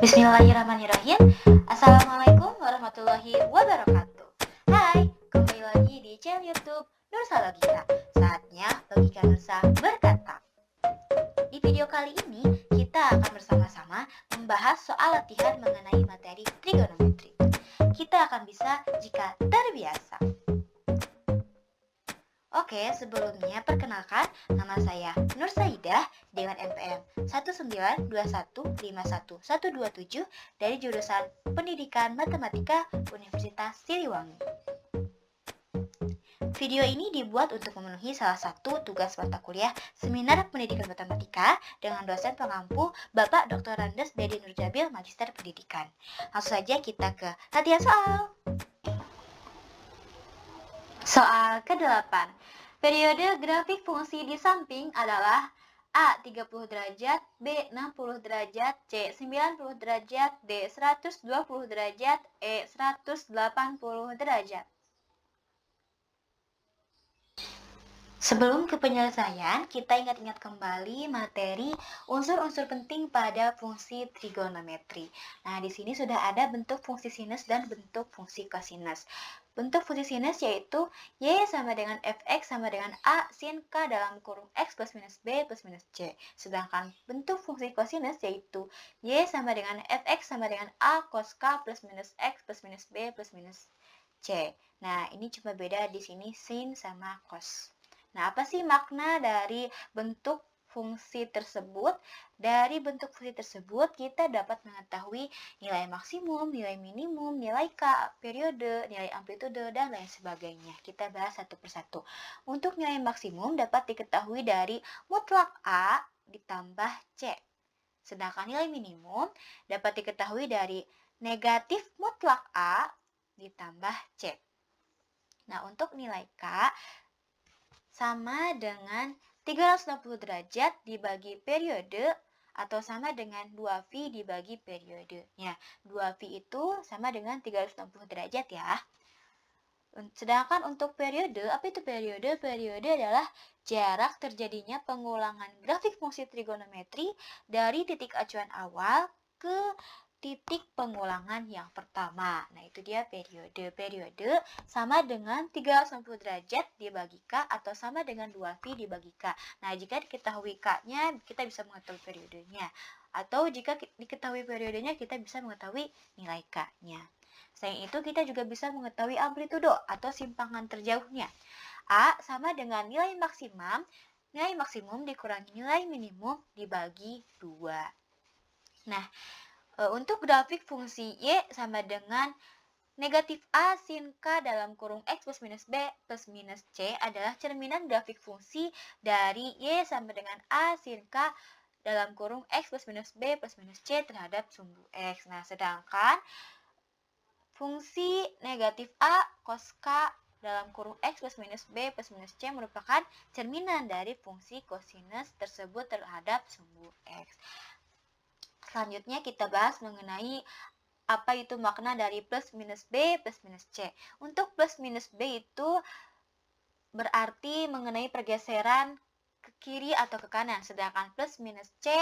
Bismillahirrahmanirrahim. Assalamualaikum warahmatullahi wabarakatuh. Hai, kembali lagi di channel YouTube Nursa Logika. Saatnya Logika Nursa berkata. Di video kali ini kita akan bersama-sama membahas soal latihan mengenai materi trigonometri. Kita akan bisa jika terbiasa. Oke, sebelumnya perkenalkan, nama saya Nur Saidah dengan NPM 192151127 dari jurusan Pendidikan Matematika Universitas Siliwangi. Video ini dibuat untuk memenuhi salah satu tugas mata kuliah Seminar Pendidikan Matematika dengan dosen pengampu Bapak Dr. Randes Dedi Nurjabil, Magister Pendidikan. Langsung saja kita ke latihan soal. Soal ke-8. Periode grafik fungsi di samping adalah A 30 derajat, B 60 derajat, C 90 derajat, D 120 derajat, E 180 derajat. Sebelum ke penyelesaian, kita ingat-ingat kembali materi unsur-unsur penting pada fungsi trigonometri. Nah, di sini sudah ada bentuk fungsi sinus dan bentuk fungsi kosinus. Bentuk fungsi sinus yaitu Y sama dengan Fx sama dengan A sin K dalam kurung X plus minus B plus minus C. Sedangkan bentuk fungsi kosinus yaitu Y sama dengan Fx sama dengan A cos K plus minus X plus minus B plus minus C. Nah, ini cuma beda di sini sin sama cos. Nah, apa sih makna dari bentuk fungsi tersebut? Dari bentuk fungsi tersebut, kita dapat mengetahui nilai maksimum, nilai minimum, nilai K, periode, nilai amplitude, dan lain sebagainya. Kita bahas satu persatu. Untuk nilai maksimum dapat diketahui dari mutlak A ditambah C. Sedangkan nilai minimum dapat diketahui dari negatif mutlak A ditambah C. Nah, untuk nilai K sama dengan 360 derajat dibagi periode atau sama dengan 2V dibagi periodenya. 2V itu sama dengan 360 derajat ya. Sedangkan untuk periode, apa itu periode? Periode adalah jarak terjadinya pengulangan grafik fungsi trigonometri dari titik acuan awal ke titik pengulangan yang pertama. Nah, itu dia periode. Periode sama dengan 360 derajat dibagi K atau sama dengan 2V dibagi K. Nah, jika diketahui K-nya, kita bisa mengetahui periodenya. Atau jika diketahui periodenya, kita bisa mengetahui nilai K-nya. Selain itu, kita juga bisa mengetahui amplitudo atau simpangan terjauhnya. A sama dengan nilai maksimum dikurangi nilai minimum dibagi 2. Nah, untuk grafik fungsi Y sama dengan negatif A sin K dalam kurung X plus minus B plus minus C adalah cerminan grafik fungsi dari Y sama dengan A sin K dalam kurung X plus minus B plus minus C terhadap sumbu X. Nah, sedangkan fungsi negatif A cos K dalam kurung X plus minus B plus minus C merupakan cerminan dari fungsi kosinus tersebut terhadap sumbu X. Selanjutnya kita bahas mengenai apa itu makna dari plus minus B plus minus C. Untuk plus minus B itu berarti mengenai pergeseran ke kiri atau ke kanan. Sedangkan plus minus C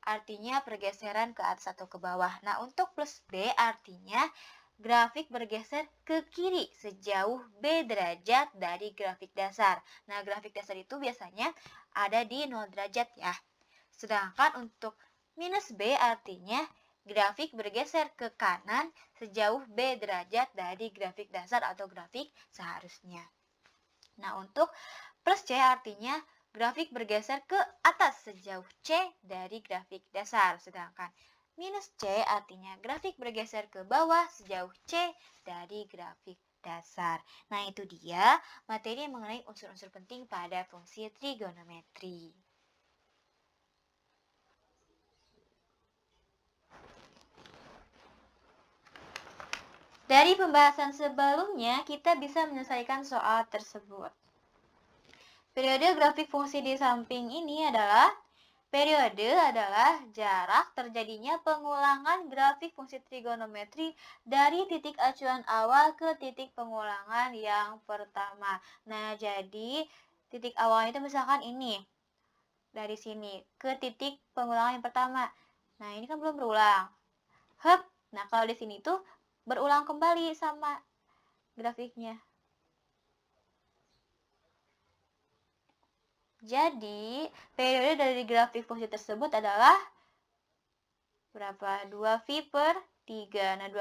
artinya pergeseran ke atas atau ke bawah. Nah, untuk plus B artinya grafik bergeser ke kiri sejauh B derajat dari grafik dasar. Nah, grafik dasar itu biasanya ada di 0 derajat ya. Sedangkan untuk minus B artinya grafik bergeser ke kanan sejauh B derajat dari grafik dasar atau grafik seharusnya. Nah, untuk plus C artinya grafik bergeser ke atas sejauh C dari grafik dasar. Sedangkan minus C artinya grafik bergeser ke bawah sejauh C dari grafik dasar. Nah, itu dia materi mengenai unsur-unsur penting pada fungsi trigonometri. Dari pembahasan sebelumnya, kita bisa menyelesaikan soal tersebut. Periode grafik fungsi di samping ini adalah jarak terjadinya pengulangan grafik fungsi trigonometri dari titik acuan awal ke titik pengulangan yang pertama. Nah, jadi titik awalnya itu misalkan ini. Dari sini ke titik pengulangan yang pertama. Nah, ini kan belum berulang. Hup. Nah, kalau di sini tuh berulang kembali sama grafiknya. Jadi, periode dari grafik fungsi tersebut adalah berapa? 2V per 3. Nah,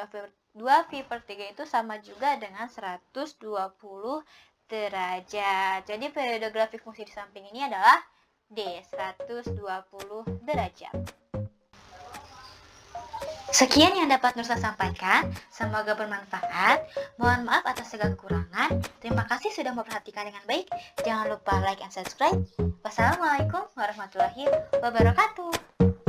2V per 3 itu sama juga dengan 120 derajat. Jadi, periode grafik fungsi di samping ini adalah D, 120 derajat. Sekian yang dapat Nursa sampaikan, semoga bermanfaat. Mohon maaf atas segala kekurangan. Terima kasih sudah memperhatikan dengan baik. Jangan lupa like and subscribe. Wassalamualaikum warahmatullahi wabarakatuh.